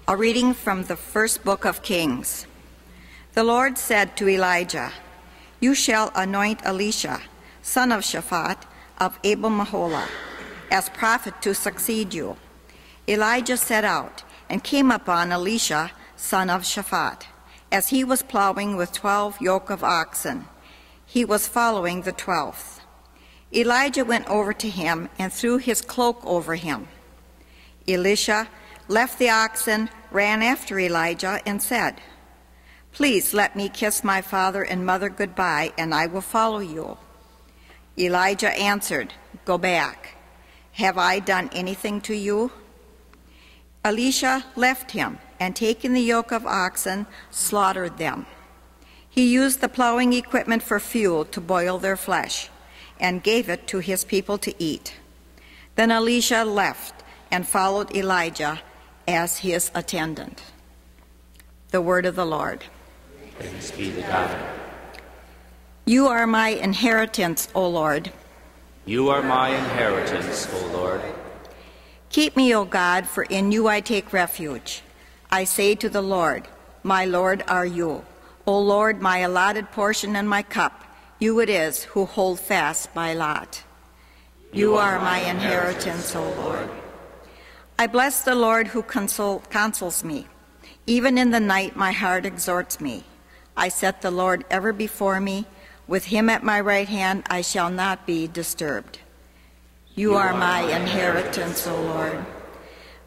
A reading from the first book of Kings. The Lord said to Elijah, "You shall anoint Elisha, son of Shaphat, of Abel-Meholah, as prophet to succeed you." Elijah set out and came upon Elisha, son of Shaphat, as he was plowing with 12 yoke of oxen. He was following the 12th. Elijah went over to him and threw his cloak over him. Elisha left the oxen, ran after Elijah, and said, "Please let me kiss my father and mother goodbye, and I will follow you." Elijah answered, "Go back. Have I done anything to you?" Elisha left him, and taking the yoke of oxen, slaughtered them. He used the plowing equipment for fuel to boil their flesh, and gave it to his people to eat. Then Elisha left and followed Elijah as his attendant. The word of the Lord. Thanks be to God. You are my inheritance, O Lord. You are my inheritance, O Lord. Keep me, O God, for in you I take refuge. I say to the Lord, my Lord are you. O Lord, my allotted portion and my cup, you it is who hold fast my lot. You are my inheritance, O Lord. I bless the Lord who counsels me. Even in the night my heart exhorts me. I set the Lord ever before me. With him at my right hand I shall not be disturbed. You are my inheritance, O Lord.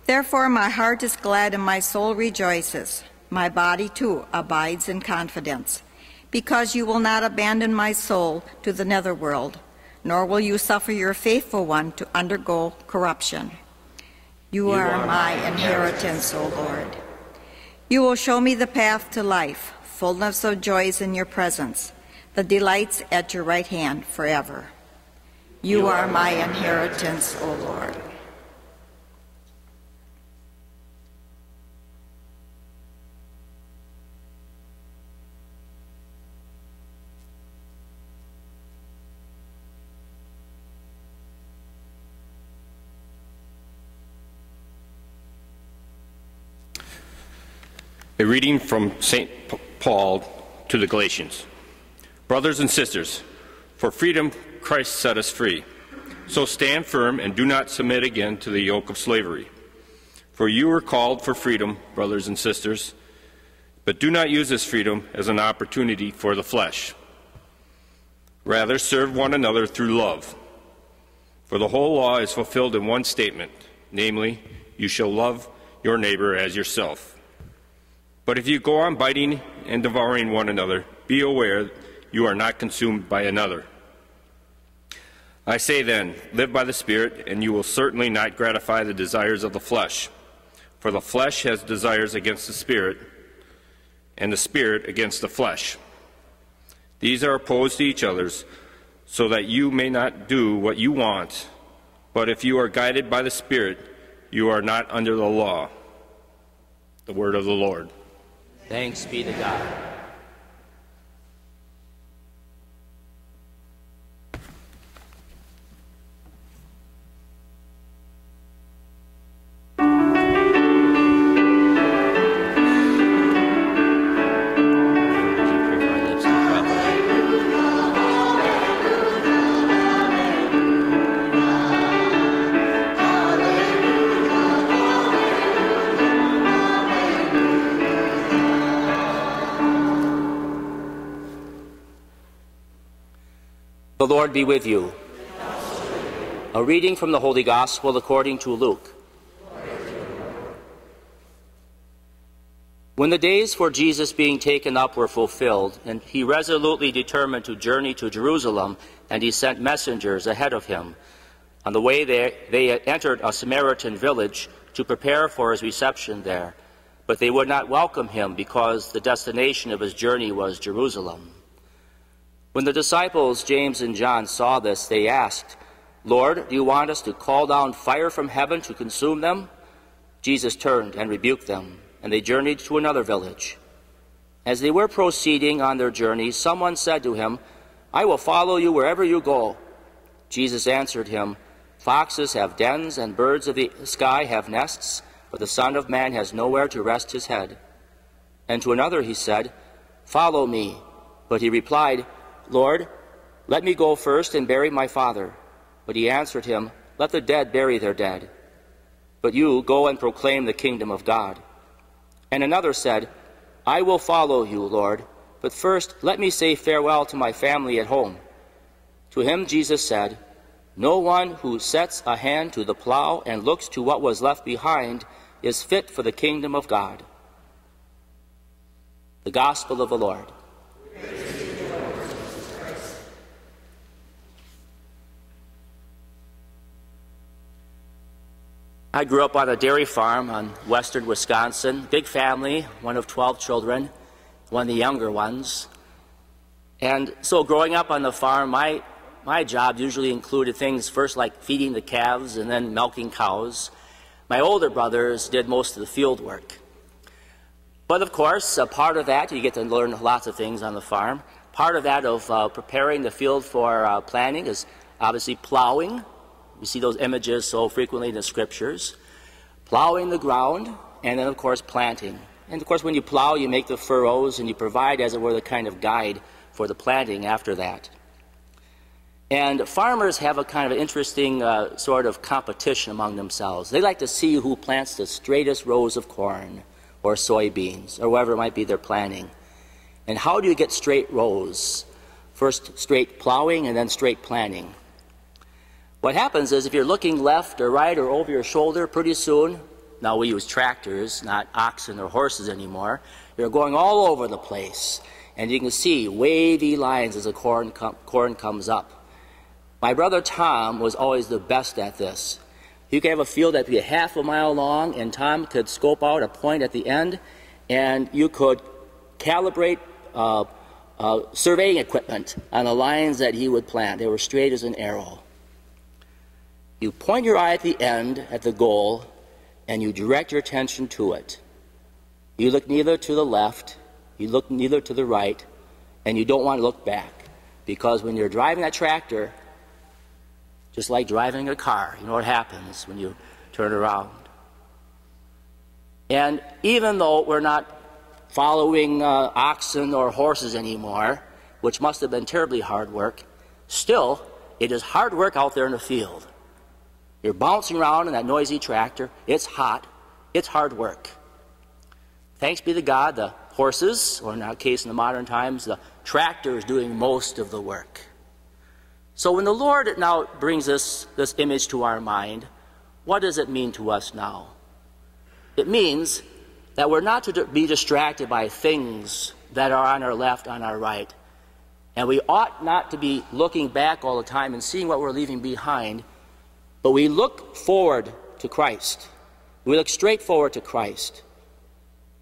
Therefore my heart is glad and my soul rejoices. My body too abides in confidence, because you will not abandon my soul to the netherworld, nor will you suffer your faithful one to undergo corruption. You are my inheritance, O Lord. You will show me the path to life, fullness of joys in your presence, the delights at your right hand forever. You are my inheritance, O Lord. A reading from St. Paul to the Galatians. Brothers and sisters, for freedom Christ set us free. So stand firm and do not submit again to the yoke of slavery. For you were called for freedom, brothers and sisters, but do not use this freedom as an opportunity for the flesh. Rather, serve one another through love. For the whole law is fulfilled in one statement, namely, you shall love your neighbor as yourself. But if you go on biting and devouring one another, be aware you are not consumed by another. I say then, live by the Spirit, and you will certainly not gratify the desires of the flesh. For the flesh has desires against the Spirit, and the Spirit against the flesh. These are opposed to each other, so that you may not do what you want. But if you are guided by the Spirit, you are not under the law. The word of the Lord. Thanks be to God. The Lord be with you. A reading from the Holy Gospel according to Luke. When the days for Jesus being taken up were fulfilled, and he resolutely determined to journey to Jerusalem, and he sent messengers ahead of him. On the way they entered a Samaritan village to prepare for his reception there, but they would not welcome him because the destination of his journey was Jerusalem. When the disciples, James and John, saw this, they asked, "Lord, do you want us to call down fire from heaven to consume them?" Jesus turned and rebuked them, and they journeyed to another village. As they were proceeding on their journey, someone said to him, "I will follow you wherever you go." Jesus answered him, "Foxes have dens and birds of the sky have nests, but the Son of Man has nowhere to rest his head. And to another he said, Follow me. But he replied, Lord, let me go first and bury my father. But he answered him, Let the dead bury their dead. But you go and proclaim the kingdom of God. And another said, I will follow you, Lord, but first let me say farewell to my family at home. To him Jesus said, No one who sets a hand to the plow and looks to what was left behind is fit for the kingdom of God. The Gospel of the Lord. I grew up on a dairy farm on western Wisconsin. Big family, one of 12 children, one of the younger ones. And so growing up on the farm, my job usually included things first like feeding the calves and then milking cows. My older brothers did most of the field work. But of course, a part of that, you get to learn lots of things on the farm. Part of that of preparing the field for planting is obviously plowing. We see those images so frequently in the scriptures. Plowing the ground, and then of course planting. And of course when you plow, you make the furrows and you provide, as it were, the kind of guide for the planting after that. And farmers have a kind of interesting sort of competition among themselves. They like to see who plants the straightest rows of corn or soybeans or whatever it might be they're planting. And how do you get straight rows? First straight plowing and then straight planting. What happens is if you're looking left or right or over your shoulder, pretty soon, now we use tractors, not oxen or horses anymore, you're going all over the place. And you can see wavy lines as the corn comes up. My brother Tom was always the best at this. You could have a field that'd be a half a mile long, and Tom could scope out a point at the end, and you could calibrate surveying equipment on the lines that he would plant. They were straight as an arrow. You point your eye at the end, at the goal, and you direct your attention to it. You look neither to the left, you look neither to the right, and you don't want to look back. Because when you're driving that tractor, just like driving a car, you know what happens when you turn around. And even though we're not following oxen or horses anymore, which must have been terribly hard work, still, it is hard work out there in the field. You're bouncing around in that noisy tractor. It's hot. It's hard work. Thanks be to God, the horses, or in our case in the modern times, the tractor is doing most of the work. So when the Lord now brings this image to our mind, what does it mean to us now? It means that we're not to be distracted by things that are on our left, on our right. And we ought not to be looking back all the time and seeing what we're leaving behind, but we look forward to Christ. We look straight forward to Christ.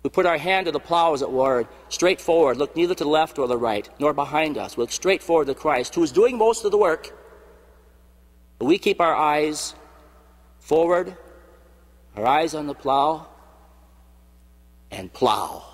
We put our hand to the plow, as it were, straight forward, look neither to the left or the right, nor behind us. We look straight forward to Christ, who is doing most of the work. But we keep our eyes forward, our eyes on the plow, and plow.